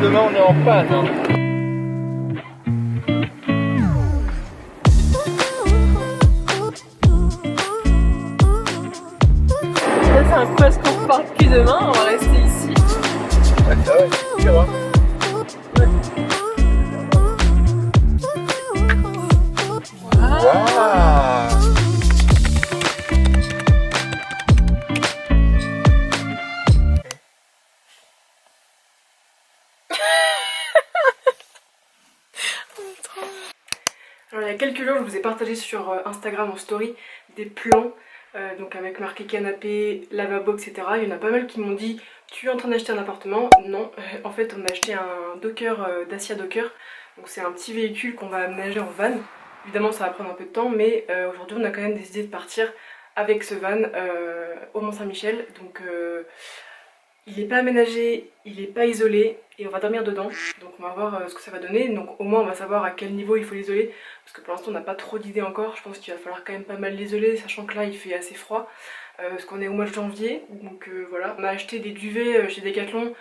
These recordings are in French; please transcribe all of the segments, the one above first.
demain on est en panne. Hein. Là c'est un coup à ce qu'on repart plus demain, on va rester ici. Ouais, ça va, c'est sûr. Hein. Waouh. Alors il y a quelques jours je vous ai partagé sur Instagram en story des plans donc avec marqué canapé, lavabo etc. Il y en a pas mal qui m'ont dit tu es en train d'acheter un appartement. Non, en fait on a acheté un Docker Dacia Docker. Donc c'est un petit véhicule qu'on va aménager en van. Évidemment ça va prendre un peu de temps mais aujourd'hui on a quand même décidé de partir avec ce van au Mont-Saint-Michel. Donc il n'est pas aménagé, il n'est pas isolé et on va dormir dedans. Donc on va voir ce que ça va donner. Donc au moins on va savoir à quel niveau il faut l'isoler. Parce que pour l'instant on n'a pas trop d'idées encore. Je pense qu'il va falloir quand même pas mal l'isoler, sachant que là il fait assez froid. Parce qu'on est au mois de janvier. Donc voilà. On a acheté des duvets chez Decathlon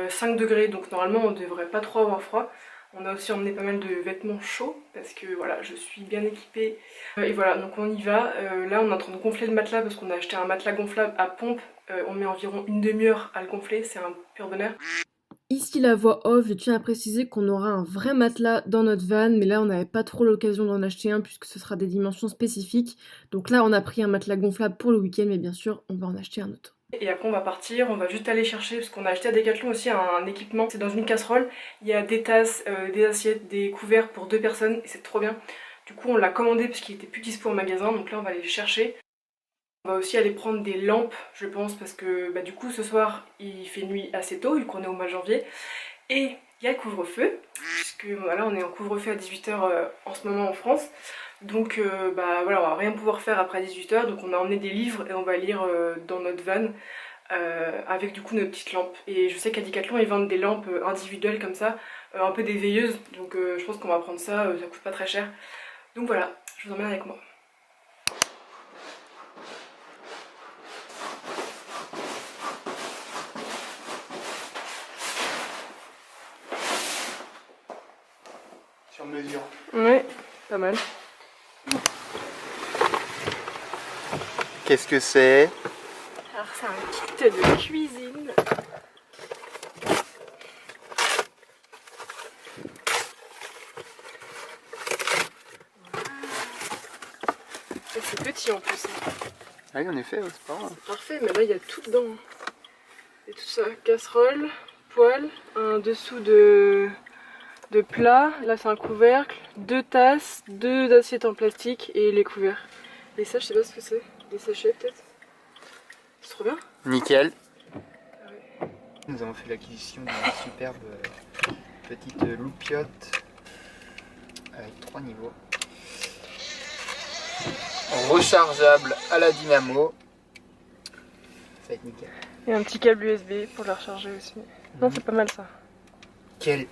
5 degrés. Donc normalement on devrait pas trop avoir froid. On a aussi emmené pas mal de vêtements chauds parce que voilà, je suis bien équipée. Et voilà, donc on y va. Là on est en train de gonfler le matelas parce qu'on a acheté un matelas gonflable à pompe. On met environ une demi-heure à le gonfler, c'est un pur bonheur. Ici la voix off, je tiens à préciser qu'on aura un vrai matelas dans notre van, mais là on n'avait pas trop l'occasion d'en acheter un puisque ce sera des dimensions spécifiques. Donc là on a pris un matelas gonflable pour le week-end, mais bien sûr on va en acheter un autre. Et après on va partir, on va juste aller chercher, parce qu'on a acheté à Decathlon aussi un équipement, c'est dans une casserole, il y a des tasses, des assiettes, des couverts pour 2 personnes, et c'est trop bien. Du coup on l'a commandé parce qu'il était plus dispo au magasin, donc là on va aller le chercher. On va aussi aller prendre des lampes, je pense, parce que du coup ce soir il fait nuit assez tôt, vu qu'on est au mois de janvier. Et il y a le couvre-feu, puisque voilà, on est en couvre-feu à 18h en ce moment en France. Donc voilà, on va rien pouvoir faire après 18h, donc on a emmené des livres et on va lire dans notre van avec du coup nos petites lampes. Et je sais qu'à Decathlon ils vendent des lampes individuelles comme ça, un peu des veilleuses, donc je pense qu'on va prendre ça, ça coûte pas très cher. Donc voilà, je vous emmène avec moi. Sur mesure. Ouais, pas mal. Qu'est-ce que c'est? Alors c'est un kit de cuisine. Et c'est petit en plus. Ah oui en effet, ouais, c'est pas grave. Parfait, mais là il y a tout dedans. Et tout ça, casserole, poêle, un dessous de plat, là c'est un couvercle, 2 tasses, 2 assiettes en plastique et les couverts. Et ça je sais pas ce que c'est, des sachets peut-être. C'est trop bien. Nickel. Ah ouais. Nous avons fait l'acquisition d'une superbe petite loupiote avec 3 niveaux. Rechargeable à la dynamo. Ça va être nickel. Et un petit câble USB pour la recharger aussi. Non, c'est pas mal ça. Quel...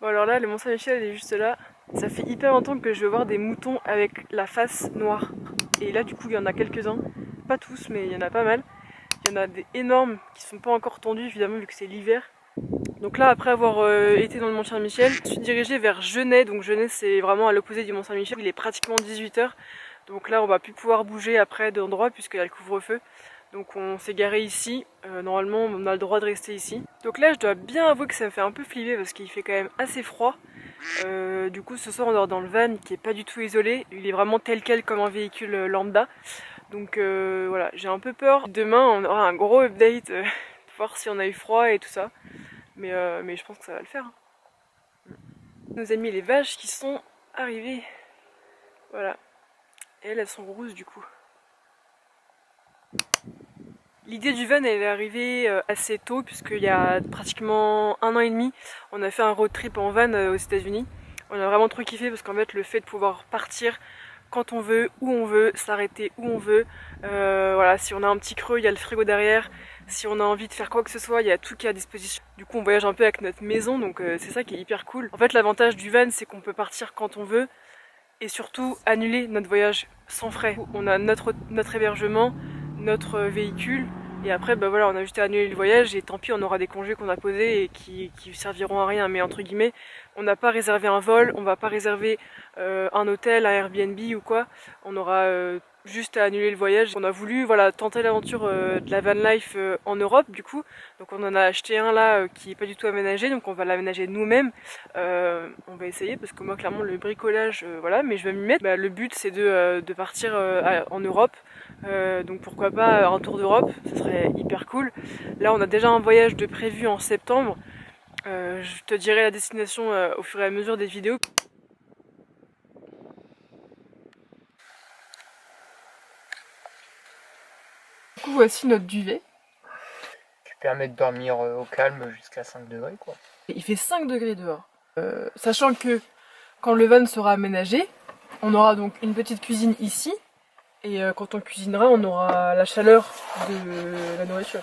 Bon alors là, le Mont-Saint-Michel est juste là. Ça fait hyper longtemps que je veux voir des moutons avec la face noire. Et là du coup il y en a quelques-uns. Pas tous mais il y en a pas mal. Il y en a des énormes qui sont pas encore tondus évidemment vu que c'est l'hiver. Donc là après avoir été dans le Mont-Saint-Michel, je suis dirigée vers Genêt. Donc Genêt c'est vraiment à l'opposé du Mont-Saint-Michel. Il est pratiquement 18h. Donc là on va plus pouvoir bouger après d'endroit puisqu'il y a le couvre-feu. Donc on s'est garé ici, normalement on a le droit de rester ici. Donc là je dois bien avouer que ça me fait un peu flipper parce qu'il fait quand même assez froid. Du coup ce soir on dort dans le van qui est pas du tout isolé, il est vraiment tel quel comme un véhicule lambda. Donc voilà, j'ai un peu peur. Demain on aura un gros update, pour voir si on a eu froid et tout ça. Mais je pense que ça va le faire. Nos amis les vaches qui sont arrivées. Voilà. Et elles sont rousses du coup. L'idée du van elle est arrivée assez tôt puisqu'il y a pratiquement 1 an et demi on a fait un road trip en van aux États-Unis. On a vraiment trop kiffé parce qu'en fait le fait de pouvoir partir quand on veut, où on veut, s'arrêter où on veut, voilà, si on a un petit creux il y a le frigo derrière, si on a envie de faire quoi que ce soit il y a tout qui est à disposition. Du coup on voyage un peu avec notre maison donc c'est ça qui est hyper cool. En fait l'avantage du van c'est qu'on peut partir quand on veut et surtout annuler notre voyage sans frais. On a notre hébergement, notre véhicule et après bah voilà on a juste à annuler le voyage et tant pis on aura des congés qu'on a posés et qui serviront à rien, mais entre guillemets on n'a pas réservé un vol, on va pas réserver un hôtel, un Airbnb ou quoi, on aura juste à annuler le voyage. On a voulu voilà tenter l'aventure de la van life en Europe du coup, donc on en a acheté un là qui est pas du tout aménagé, donc on va l'aménager nous-mêmes. On va essayer parce que moi clairement le bricolage voilà, mais je vais m'y mettre. Bah, le but c'est de partir en Europe, donc pourquoi pas un tour d'Europe, ça serait hyper cool. Là on a déjà un voyage de prévu en septembre, je te dirai la destination au fur et à mesure des vidéos. Du coup voici notre duvet. Qui permet de dormir au calme jusqu'à 5 degrés quoi. Il fait 5 degrés dehors. Sachant que quand le van sera aménagé, on aura donc une petite cuisine ici. Et quand on cuisinera, on aura la chaleur de la nourriture.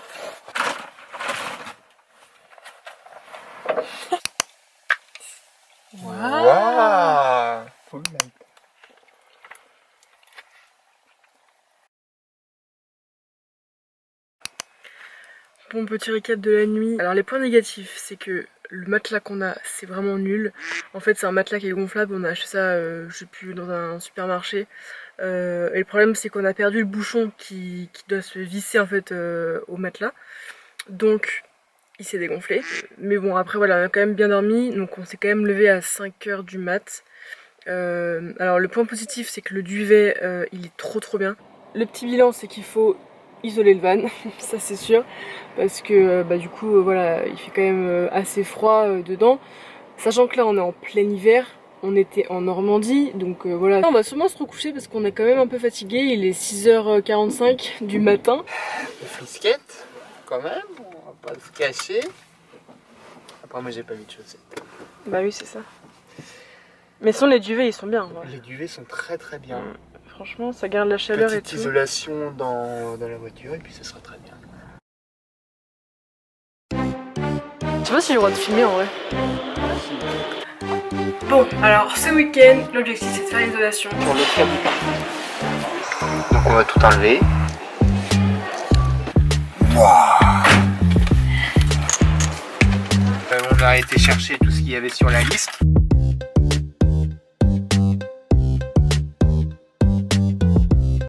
Waouh, cool. Bon, petit récap de la nuit. Alors les points négatifs, c'est que le matelas qu'on a, c'est vraiment nul. En fait, c'est un matelas qui est gonflable, on a acheté ça, je sais plus, dans un supermarché. Et le problème, c'est qu'on a perdu le bouchon qui doit se visser en fait au matelas. Donc, il s'est dégonflé. Mais bon, après voilà, on a quand même bien dormi, donc on s'est quand même levé à 5h du mat. Alors le point positif, c'est que le duvet, il est trop bien. Le petit bilan, c'est qu'il faut isoler le van, ça c'est sûr, parce que bah, du coup voilà, il fait quand même assez froid dedans, sachant que là on est en plein hiver, on était en Normandie, donc voilà. On va sûrement se recoucher parce qu'on est quand même un peu fatigué, il est 6h45 du matin. Frisquette, quand même, on va pas se cacher. Après moi j'ai pas mis de chaussettes. Bah oui c'est ça. Mais sinon les duvets ils sont bien. Ouais. Les duvets sont très bien. Franchement, ça garde la chaleur et tout. Petite isolation dans la voiture et puis ce sera très bien. Je sais pas si j'ai le droit de filmer en vrai. Bon, alors ce week-end, l'objectif c'est de faire l'isolation. Pour le camp. Donc on va tout enlever. On a été chercher tout ce qu'il y avait sur la liste.